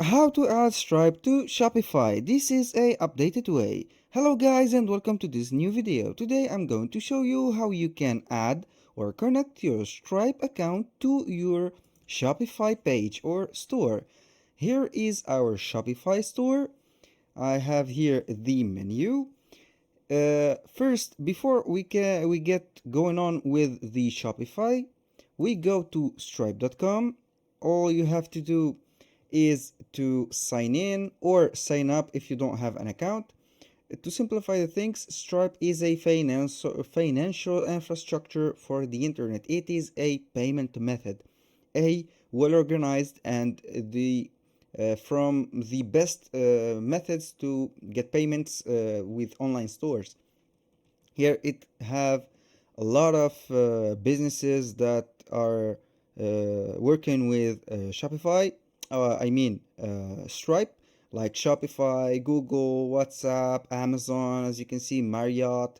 How to add Stripe to Shopify. This is a updated way. Hello guys and welcome to this new video. Today I'm going to show you how you can add or connect your Stripe account to your Shopify page or store. Here is our Shopify store. I have here the menu. First, before we get going on with the Shopify, we go to stripe.com. All you have to do is to sign in or sign up if you don't have an account. To simplify the things, Stripe is a financial infrastructure for the internet. It is a payment method, a well organized and the from the best methods to get payments with online stores. Here it have a lot of businesses that are working with Shopify. Stripe, like Shopify, Google, WhatsApp, Amazon. As you can see, Marriott,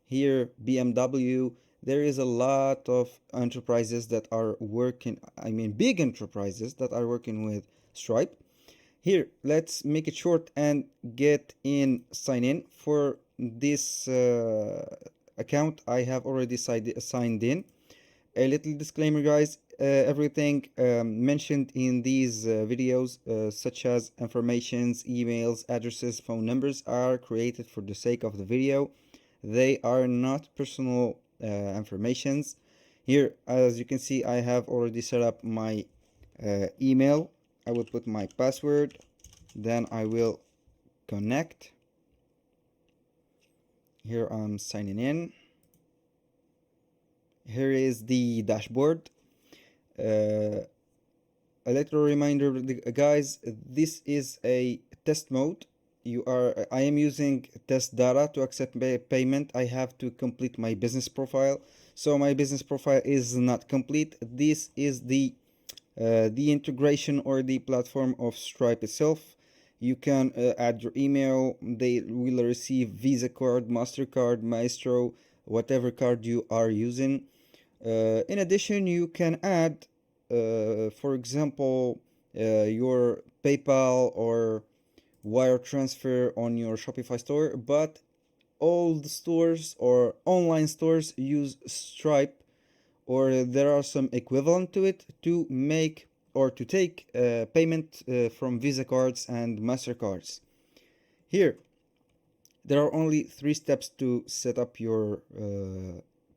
here BMW. There is a lot of enterprises that are working. Big enterprises that are working with Stripe. Here, let's make it short and get in, sign in. For this account, I have already signed in. A little disclaimer, guys. Everything mentioned in these videos, such as informations, emails, addresses, phone numbers, are created for the sake of the video. They are not personal informations. Here, as you can see, I have already set up my email. I will put my password, then I will connect. Here I'm signing in. Here is the dashboard. A little reminder, guys, this is a test mode. I am using test data to accept payment. I have to complete my business profile, so my business profile is not complete. This is the integration or the platform of Stripe itself. You can add your email. They will receive Visa card, MasterCard, Maestro, whatever card you are using. In addition, you can add, for example, your PayPal or wire transfer on your Shopify store, but all the stores or online stores use Stripe, or there are some equivalent to it, to make or to take payment from Visa cards and MasterCards. Here, there are only 3 steps to set up your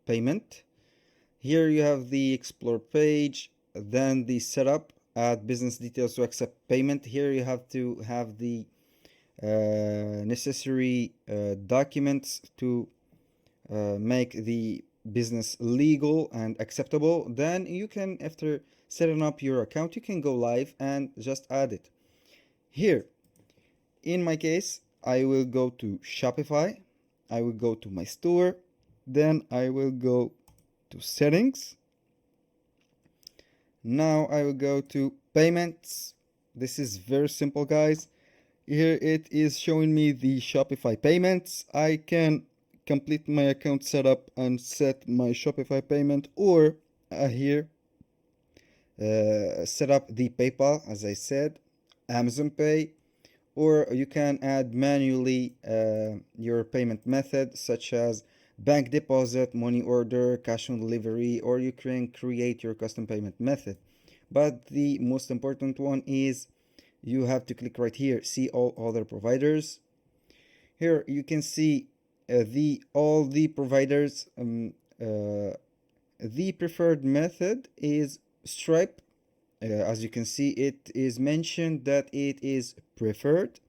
payment. Here you have the Explore page, then the setup, add business details to accept payment. Here you have to have the necessary documents to make the business legal and acceptable. Then you can, after setting up your account, you can go live and just add it. Here, in my case, I will go to Shopify. I will go to my store. Then I will go to settings. Now I will go to payments. This is very simple, guys. Here it is showing me the Shopify payments. I can complete my account setup and set my Shopify payment, or here set up the PayPal, as I said, Amazon Pay, or you can add manually your payment method, such as bank deposit, money order, cash on delivery, or you can create your custom payment method. But the most important one is you have to click right here, see all other providers. Here you can see all the providers. The preferred method is Stripe. As you can see, it is mentioned that it is preferred,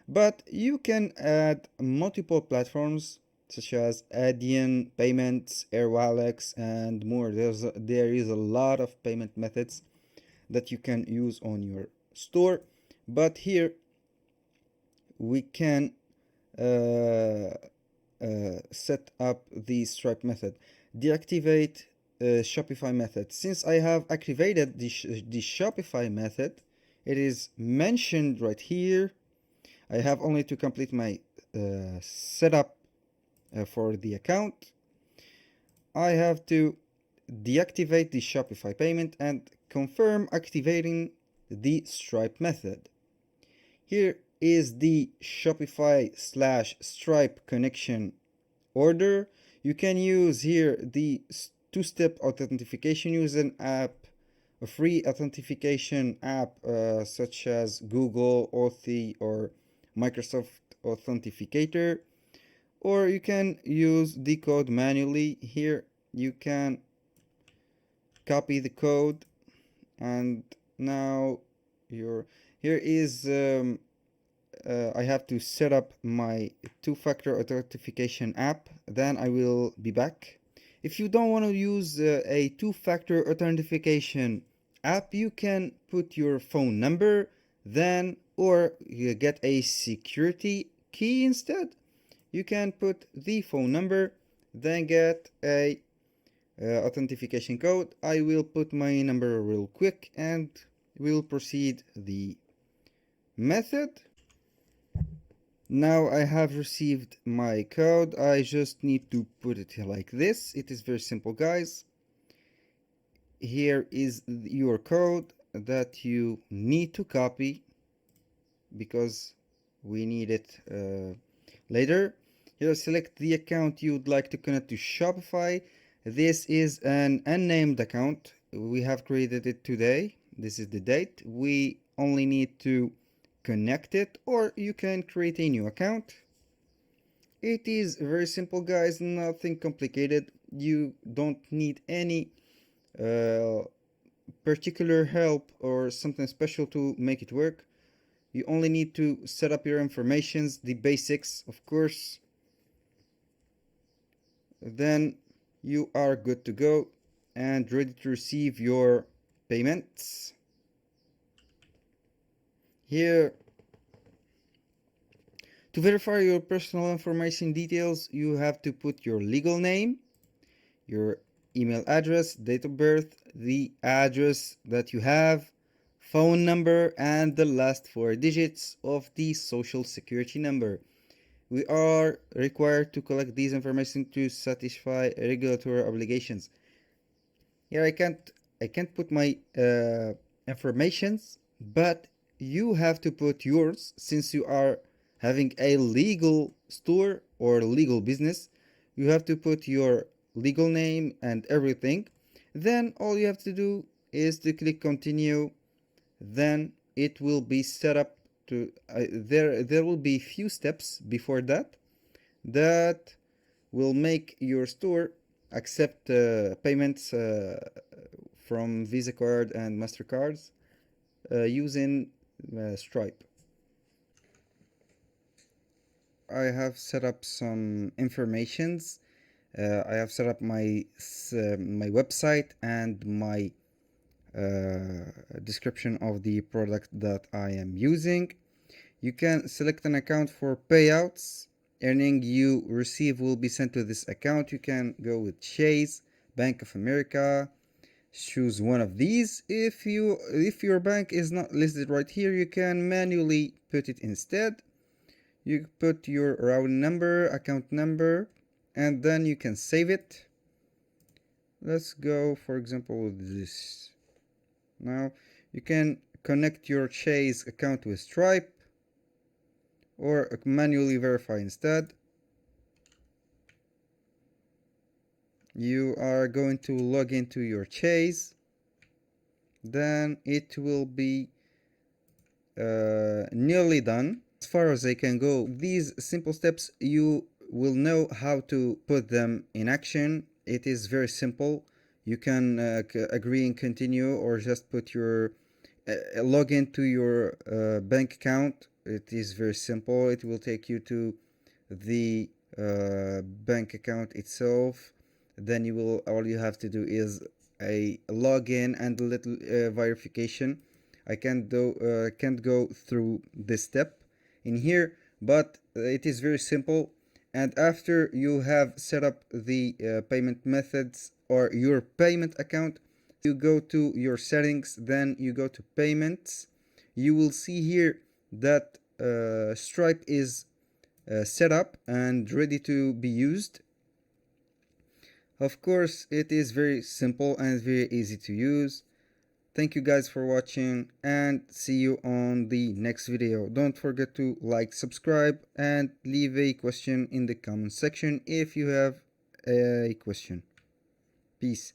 but you can add multiple platforms such as Adyen, Payments, Airwallex, and more. There is a lot of payment methods that you can use on your store, but here we can set up the Stripe method. Deactivate Shopify method. Since I have activated the Shopify method, it is mentioned right here. I have only to complete my setup for the account. I have to deactivate the Shopify payment and confirm activating the Stripe method. Here is the Shopify/Stripe connection order. You can use here the two-step authentication. Use an app, a free authentication app such as Google Authy or Microsoft Authenticator, or you can use the code manually. Here you can copy the code, and now here is I have to set up my two-factor authentication app. Then I will be back. If you don't want to use a two-factor authentication app, you can put your phone number, then, or you get a security key instead. You can put the phone number, then get a authentication code. I will put my number real quick and we'll proceed the method. Now I have received my code. I just need to put it like this. It is very simple, guys. Here is your code that you need to copy because we need it later. Here, select the account you would like to connect to Shopify. This is an unnamed account. We have created it today. This is the date. We only need to connect it, or you can create a new account. It is very simple, guys, nothing complicated. You don't need any particular help or something special to make it work. You only need to set up your informations, the basics, of course. Then you are good to go and ready to receive your payments. Here, to verify your personal information details, you have to put your legal name, your email address, date of birth, the address that you have, phone number, and the last 4 digits of the social security number. We are required to collect these information to satisfy regulatory obligations. Here I can't put my informations, but you have to put yours since you are having a legal store or legal business. You have to put your legal name and everything. Then all you have to do is to click continue. Then it will be set up to there will be few steps before that will make your store accept payments from Visa card and MasterCards using Stripe. I have set up some informations. I have set up my website and my description of the product that I am using. You can select an account for payouts. Earning you receive will be sent to this account. You can go with Chase, Bank of America. Choose one of these. If your bank is not listed right here, you can manually put it instead. You put your routing number, account number, and then you can save it. Let's go, for example, with this. Now you can connect your Chase account with Stripe or manually verify instead. You are going to log into your Chase. Then it will be nearly done. As far as I can go, these simple steps, you will know how to put them in action. It is very simple. You can agree and continue, or just put your log into your bank account. It is very simple. It will take you to the bank account itself. Then all you have to do is a login and a little verification. I can't go through this step in here, but it is very simple. And after you have set up the payment methods or your payment account, you go to your settings, then you go to payments. You will see here that Stripe is set up and ready to be used. Of course, it is very simple and very easy to use. Thank you guys for watching, and see you on the next video. Don't forget to like, subscribe, and leave a question in the comment section if you have a question. Peace.